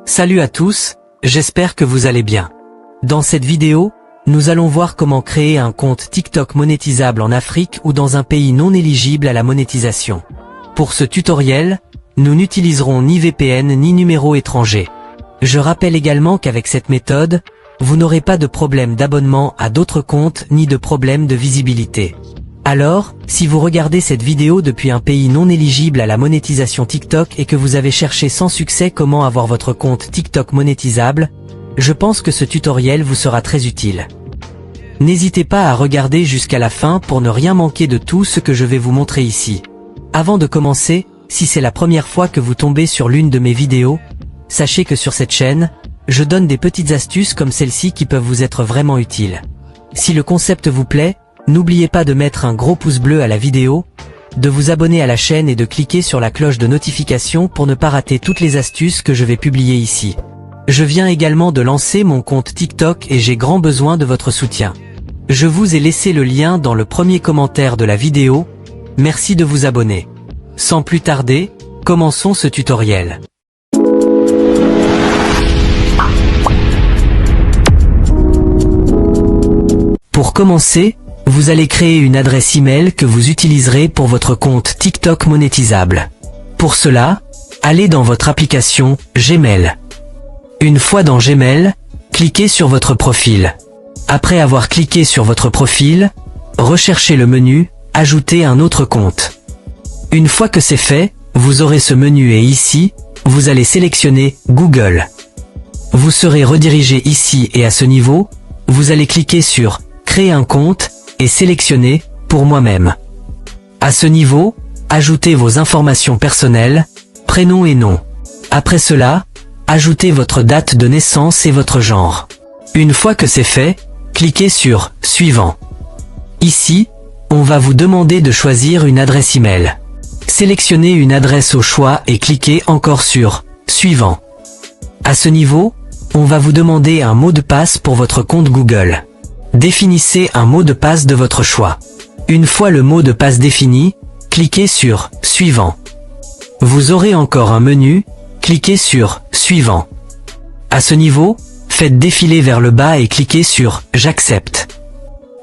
Salut à tous, j'espère que vous allez bien. Dans cette vidéo, nous allons voir comment créer un compte TikTok monétisable en Afrique ou dans un pays non éligible à la monétisation. Pour ce tutoriel, nous n'utiliserons ni VPN ni numéro étranger. Je rappelle également qu'avec cette méthode, vous n'aurez pas de problème d'abonnement à d'autres comptes ni de problème de visibilité. Alors, si vous regardez cette vidéo depuis un pays non éligible à la monétisation TikTok et que vous avez cherché sans succès comment avoir votre compte TikTok monétisable, je pense que ce tutoriel vous sera très utile. N'hésitez pas à regarder jusqu'à la fin pour ne rien manquer de tout ce que je vais vous montrer ici. Avant de commencer, si c'est la première fois que vous tombez sur l'une de mes vidéos, sachez que sur cette chaîne, je donne des petites astuces comme celle-ci qui peuvent vous être vraiment utiles. Si le concept vous plaît, n'oubliez pas de mettre un gros pouce bleu à la vidéo, de vous abonner à la chaîne et de cliquer sur la cloche de notification pour ne pas rater toutes les astuces que je vais publier ici. Je viens également de lancer mon compte TikTok et j'ai grand besoin de votre soutien. Je vous ai laissé le lien dans le premier commentaire de la vidéo, merci de vous abonner. Sans plus tarder, commençons ce tutoriel. Pour commencer, vous allez créer une adresse email que vous utiliserez pour votre compte TikTok monétisable. Pour cela, allez dans votre application Gmail. Une fois dans Gmail, cliquez sur votre profil. Après avoir cliqué sur votre profil, recherchez le menu « Ajouter un autre compte ». Une fois que c'est fait, vous aurez ce menu et ici, vous allez sélectionner Google. Vous serez redirigé ici et à ce niveau, vous allez cliquer sur « Créer un compte » et sélectionner « Pour moi-même ». À ce niveau, ajoutez vos informations personnelles, prénom et nom. Après cela, ajoutez votre date de naissance et votre genre. Une fois que c'est fait, cliquez sur « Suivant ». Ici, on va vous demander de choisir une adresse email. Sélectionnez une adresse au choix et cliquez encore sur « Suivant ». À ce niveau, on va vous demander un mot de passe pour votre compte Google. Définissez un mot de passe de votre choix. Une fois le mot de passe défini, cliquez sur « Suivant ». Vous aurez encore un menu, cliquez sur « Suivant ». À ce niveau, faites défiler vers le bas et cliquez sur « J'accepte ».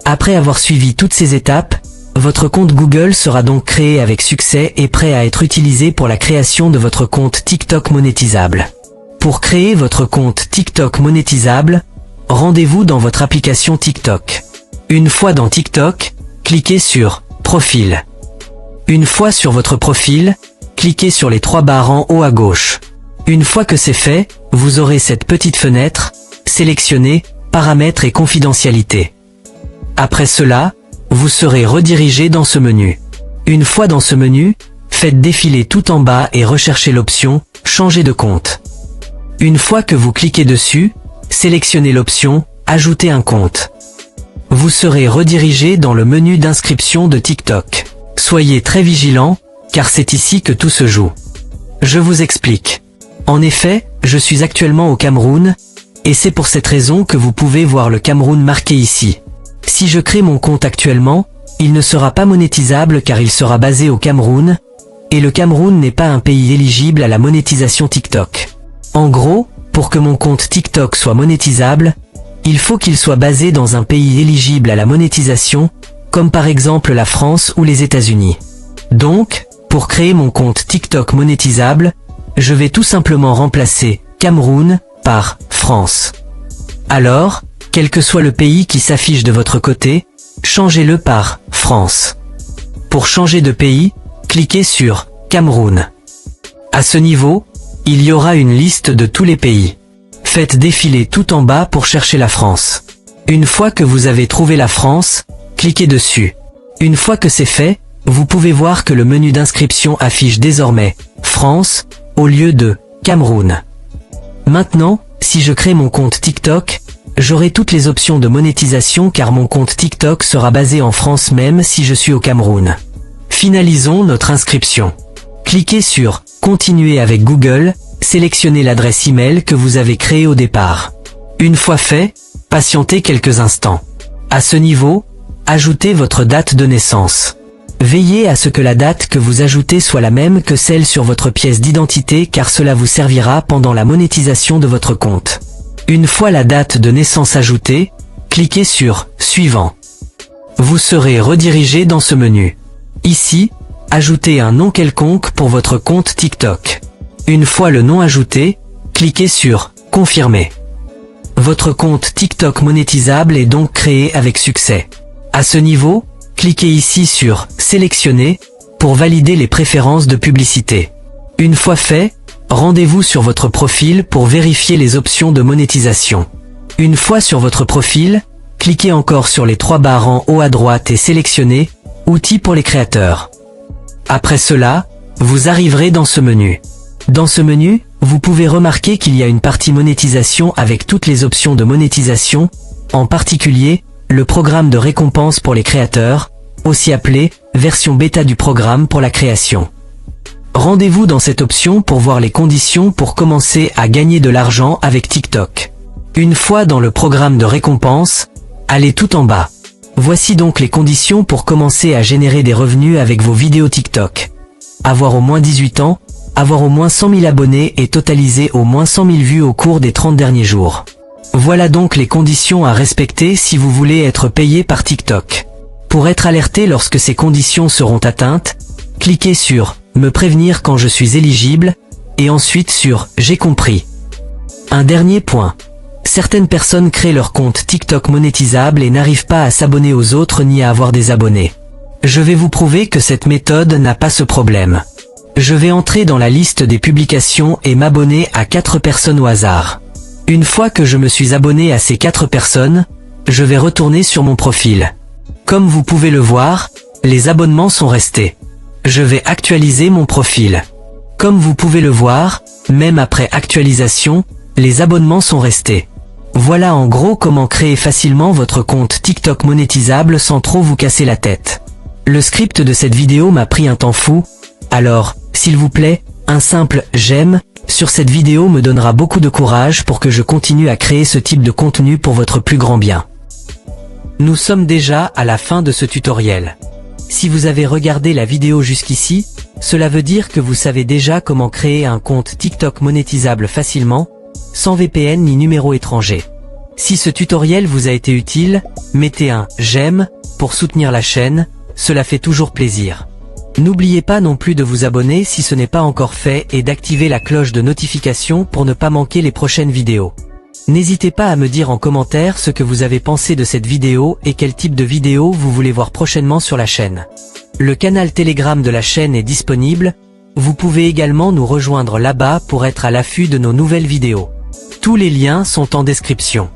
Après avoir suivi toutes ces étapes, votre compte Google sera donc créé avec succès et prêt à être utilisé pour la création de votre compte TikTok monétisable. Pour créer votre compte TikTok monétisable, rendez-vous dans votre application TikTok. Une fois dans TikTok, cliquez sur « Profil ». Une fois sur votre profil, cliquez sur les 3 barres en haut à gauche. Une fois que c'est fait, vous aurez cette petite fenêtre, sélectionnez « Paramètres et confidentialité ». Après cela, vous serez redirigé dans ce menu. Une fois dans ce menu, faites défiler tout en bas et recherchez l'option « Changer de compte ». Une fois que vous cliquez dessus, sélectionnez l'option « Ajouter un compte ». Vous serez redirigé dans le menu d'inscription de TikTok. Soyez très vigilants, car c'est ici que tout se joue. Je vous explique. En effet, je suis actuellement au Cameroun, et c'est pour cette raison que vous pouvez voir le Cameroun marqué ici. Si je crée mon compte actuellement, il ne sera pas monétisable car il sera basé au Cameroun, et le Cameroun n'est pas un pays éligible à la monétisation TikTok. En gros, pour que mon compte TikTok soit monétisable, il faut qu'il soit basé dans un pays éligible à la monétisation, comme par exemple la France ou les États-Unis. Donc, pour créer mon compte TikTok monétisable, je vais tout simplement remplacer Cameroun par France. Alors, quel que soit le pays qui s'affiche de votre côté, changez-le par France. Pour changer de pays, cliquez sur Cameroun. À ce niveau, il y aura une liste de tous les pays. Faites défiler tout en bas pour chercher la France. Une fois que vous avez trouvé la France, cliquez dessus. Une fois que c'est fait, vous pouvez voir que le menu d'inscription affiche désormais France au lieu de Cameroun. Maintenant, si je crée mon compte TikTok, j'aurai toutes les options de monétisation car mon compte TikTok sera basé en France même si je suis au Cameroun. Finalisons notre inscription. Cliquez sur « Continuer avec Google », sélectionnez l'adresse email que vous avez créée au départ. Une fois fait, patientez quelques instants. À ce niveau, ajoutez votre date de naissance. Veillez à ce que la date que vous ajoutez soit la même que celle sur votre pièce d'identité car cela vous servira pendant la monétisation de votre compte. Une fois la date de naissance ajoutée, cliquez sur « Suivant ». Vous serez redirigé dans ce menu. Ici, ajoutez un nom quelconque pour votre compte TikTok. Une fois le nom ajouté, cliquez sur « Confirmer ». Votre compte TikTok monétisable est donc créé avec succès. À ce niveau, cliquez ici sur « Sélectionner » pour valider les préférences de publicité. Une fois fait, rendez-vous sur votre profil pour vérifier les options de monétisation. Une fois sur votre profil, cliquez encore sur les 3 barres en haut à droite et sélectionnez « Outils pour les créateurs ». Après cela, vous arriverez dans ce menu. Dans ce menu, vous pouvez remarquer qu'il y a une partie monétisation avec toutes les options de monétisation, en particulier, le programme de récompense pour les créateurs, aussi appelé version bêta du programme pour la création. Rendez-vous dans cette option pour voir les conditions pour commencer à gagner de l'argent avec TikTok. Une fois dans le programme de récompense, allez tout en bas. Voici donc les conditions pour commencer à générer des revenus avec vos vidéos TikTok. Avoir au moins 18 ans, avoir au moins 100 000 abonnés et totaliser au moins 100 000 vues au cours des 30 derniers jours. Voilà donc les conditions à respecter si vous voulez être payé par TikTok. Pour être alerté lorsque ces conditions seront atteintes, cliquez sur « Me prévenir quand je suis éligible » et ensuite sur « J'ai compris ». Un dernier point. Certaines personnes créent leur compte TikTok monétisable et n'arrivent pas à s'abonner aux autres ni à avoir des abonnés. Je vais vous prouver que cette méthode n'a pas ce problème. Je vais entrer dans la liste des publications et m'abonner à 4 personnes au hasard. Une fois que je me suis abonné à ces 4 personnes, je vais retourner sur mon profil. Comme vous pouvez le voir, les abonnements sont restés. Je vais actualiser mon profil. Comme vous pouvez le voir, même après actualisation, les abonnements sont restés. Voilà en gros comment créer facilement votre compte TikTok monétisable sans trop vous casser la tête. Le script de cette vidéo m'a pris un temps fou, alors, s'il vous plaît, un simple « j'aime » sur cette vidéo me donnera beaucoup de courage pour que je continue à créer ce type de contenu pour votre plus grand bien. Nous sommes déjà à la fin de ce tutoriel. Si vous avez regardé la vidéo jusqu'ici, cela veut dire que vous savez déjà comment créer un compte TikTok monétisable facilement, sans VPN ni numéro étranger. Si ce tutoriel vous a été utile, mettez un « j'aime » pour soutenir la chaîne, cela fait toujours plaisir. N'oubliez pas non plus de vous abonner si ce n'est pas encore fait et d'activer la cloche de notification pour ne pas manquer les prochaines vidéos. N'hésitez pas à me dire en commentaire ce que vous avez pensé de cette vidéo et quel type de vidéo vous voulez voir prochainement sur la chaîne. Le canal Telegram de la chaîne est disponible, vous pouvez également nous rejoindre là-bas pour être à l'affût de nos nouvelles vidéos. Tous les liens sont en description.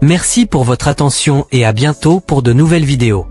Merci pour votre attention et à bientôt pour de nouvelles vidéos.